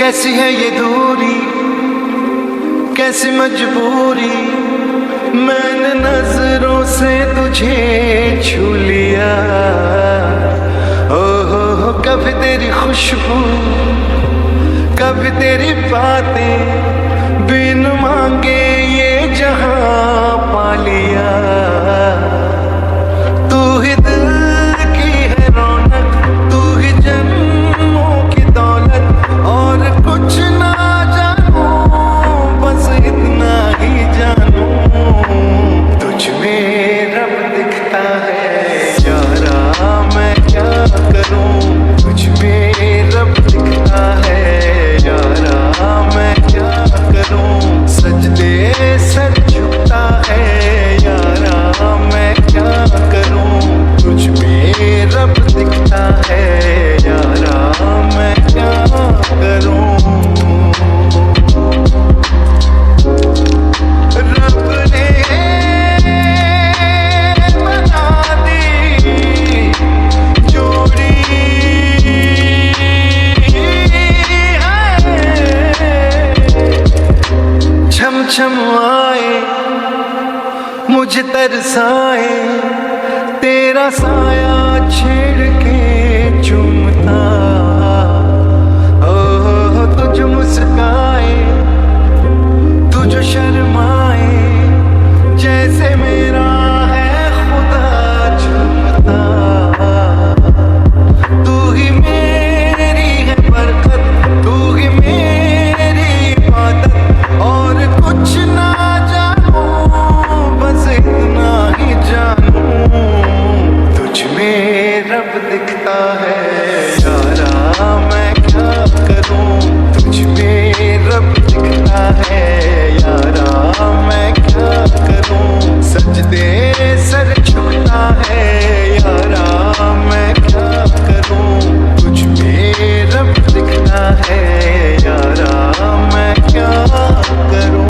कैसी है ये दूरी, कैसी मजबूरी, मैंने नजरों से तुझे छू लिया। ओहो कभी तेरी खुशबू, कभी तेरी बातें, बिन मांगे ये जहां पा लिया। तू ही दिल की है रौनक, तू ही जन्मों की दौलत, और कुछ ना जानू, बस इतना ही जानू, तुझ में रब दिखता है यारा, मैं क्या करूं। तुझ में रब दिखता है यारा, मैं क्या करूं। सजदे सर झुकता है यारा, मैं क्या करूं। तुझ में रब दिखता है यारा, मैं क्या करूं। रब ने बना दी जोड़ी है, छम छम आए मुझे तरसाए, तेरा साया छेड़ के चूमता। ओह तुझ मुस्काए, तुझ शर्माए, जैसे मेरा है खुदा चूमता। तू ही मेरी है बरकत, तू ही मेरी इबादत, और कुछ ना जानू, बस इतना ही जानू, तुझ में रब दिखता है यारा, मैं क्या करूं। तुझ में रब दिखता है यारा, मैं क्या करूं। सजदे सर झुकता है यारा, मैं क्या करूं। तुझ में रब दिखता है यारा, मैं क्या करूं।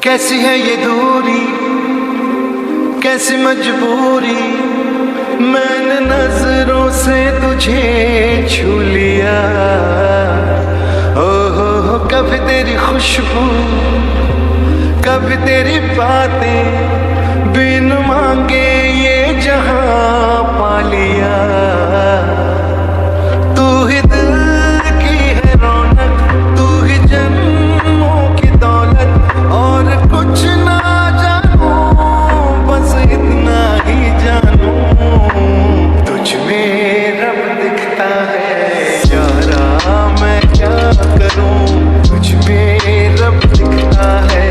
कैसी है ये दूरी, कैसी मजबूरी, मैंने नजरों से तुझे छू लिया। ओहो कभी तेरी खुशबू, कभी तेरी बातें, बिन मांगे ये जहां पा लिया। तू ही दिल की है रौनक, तू ही जन्मों की दौलत, और कुछ ना जानू, बस इतना ही जानू, तुझ में रब दिखता है यारा, मैं क्या करूं। तुझ में रब दिखता है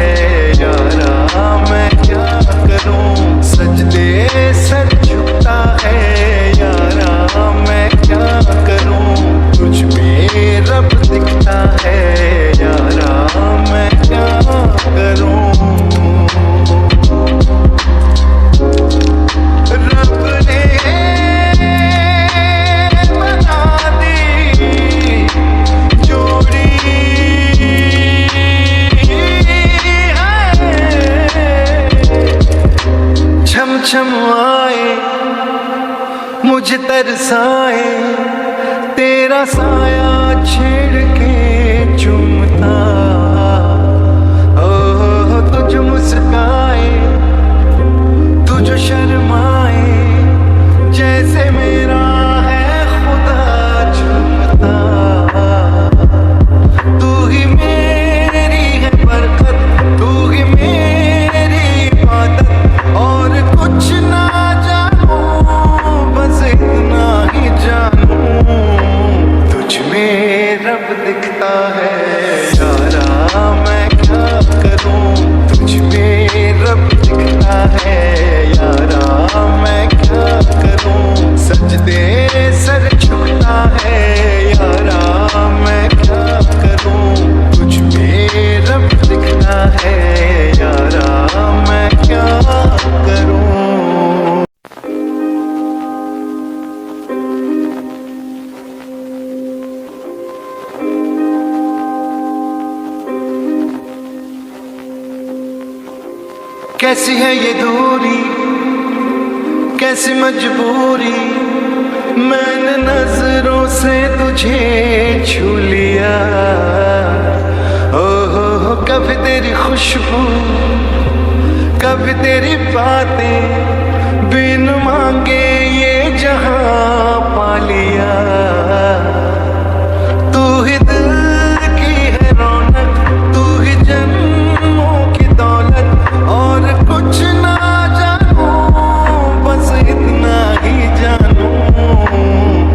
यारा, मैं क्या करूं। सजदे सर झुकता है यारा, मैं क्या करूं। तुझ में रब दिखता है यारा, मैं क्या करूं। रब ने बना दी जोड़ी है, छम छम आए मुझे तरसाए, तेरा साया छेड़ के चूमता। ओह तुझ मुस्काए, तुझ शर्माए, जैसे मेरा है खुदा चूमता। तू ही मेरी है बरकत, तू ही मेरी इबादत, और कुछ ना जानू, बस इतना ही जानू, तुझ में रब दिखता है यारा, मैं क्या करूं। तुझ में रब कैसी है ये दूरी, कैसी मजबूरी, मैंने नजरों से तुझे छू लिया। हो कभी तेरी खुशबू, कभी तेरी बातें, बिन मांगे ये जहां पा लिया। तू ही दिल की है रौनक, तू ही जन्मों की दौलत, और कुछ ना जानू, बस इतना ही जानू,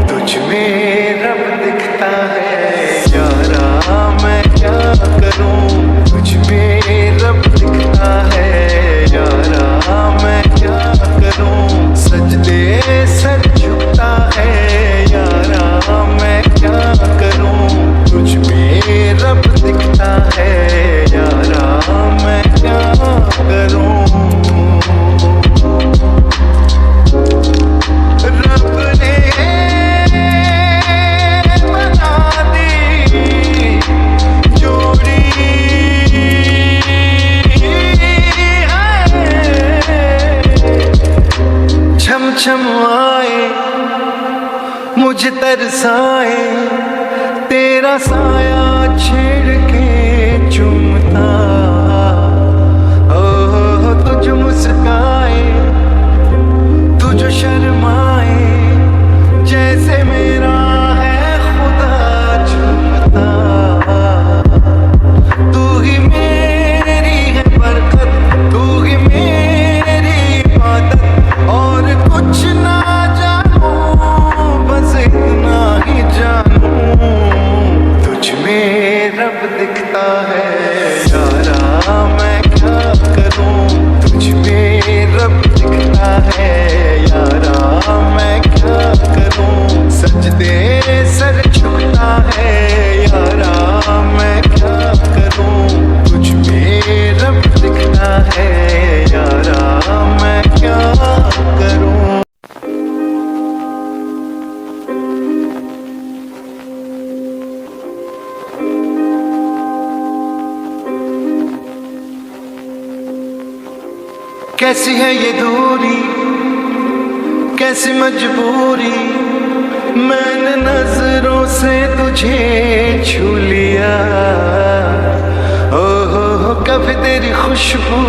तुझ में रब दिखता है यारा, मैं क्या करूं, तुझ में रब दिखता है यारा, मैं क्या करूं, सजदे सर झुकता है यारा, मैं क्या करूं, तुझ में रब दिखता है यारा, मैं क्या करूं। रब ने बना दी जोड़ी है, छम छम आए मुझे तरसाए, तेरा साया छेड़ के चूमता, ओ तुझ मुस्काए, तुझ शर्माए, जैसे मेरा है खुदा चूमता। तू ही मेरी है बरकत, तू ही मेरी इबादत, और कुछ ना जानू, बस इतना ही जानू, तुझ में रब दिखता है यारा, मैं क्या करूं, तुझ में रब दिखता है यारा, मैं क्या करूं, सजदे सर झुकता है यारा, मैं क्या करूं, तुझ में रब दिखता है यारा, मैं क्या करूं। कैसी है ये दूरी, कैसी मजबूरी, मैंने नजरों से तुझे छू लिया। हो कभी तेरी खुशबू,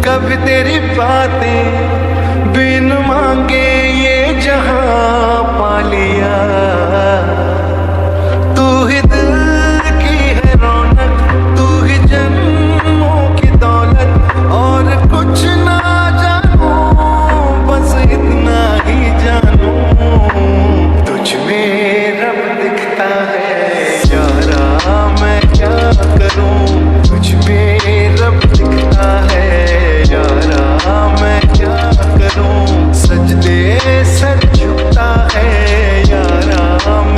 कभी तेरी बातें, बिन मांगे ये जहां पा लिया। तू ही दिल की है रौनक, तू ही जन्मों की दौलत, और कुछ ना जानू, बस इतना ही जानू, तुझ में रब दिखता है यारा, मैं क्या करूं, तुझ में रब दिखता है यारा, मैं क्या करूं, सजदे सर झुकता है यारा,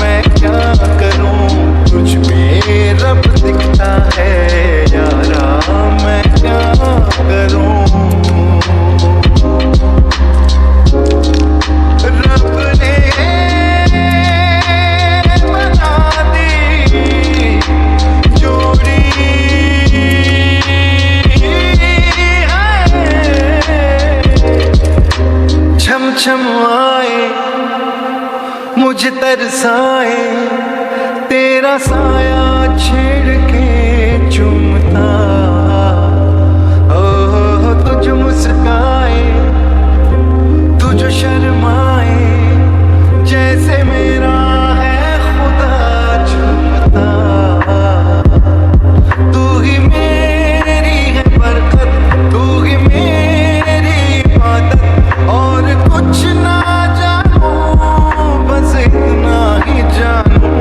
मैं क्या करूं, तुझ में रब दिखता है यारा, मैं क्या करूं। रब ने बना दी जोड़ी है, छम छम आए मुझे तरसाए, तेरा साया छेड़ के चूमता, ओ तुझ मुस्काए, तुझ शर्माए, जैसे मेरा है खुदा चूमता। तू ही मेरी है बरकत, तू ही मेरी इबादत, और कुछ ना जानू, बस इतना ही जानू,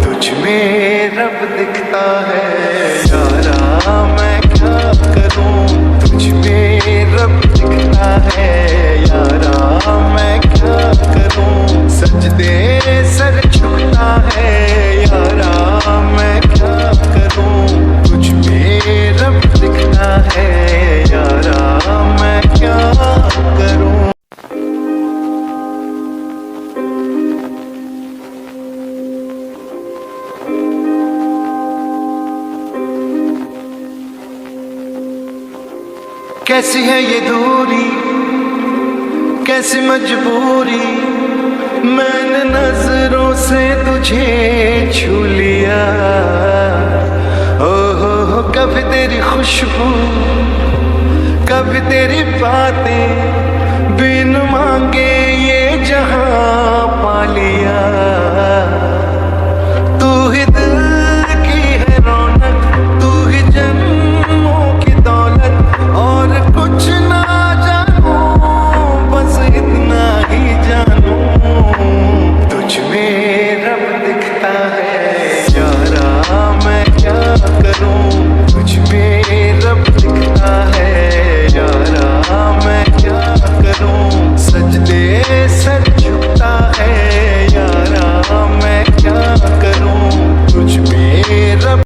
तुझ में रब कैसी है ये दूरी, कैसी मजबूरी, मैंने नजरों से तुझे छू लिया। हो कभी तेरी खुशबू, कभी तेरी बातें, बिन मांगे ये जहां पा लिया।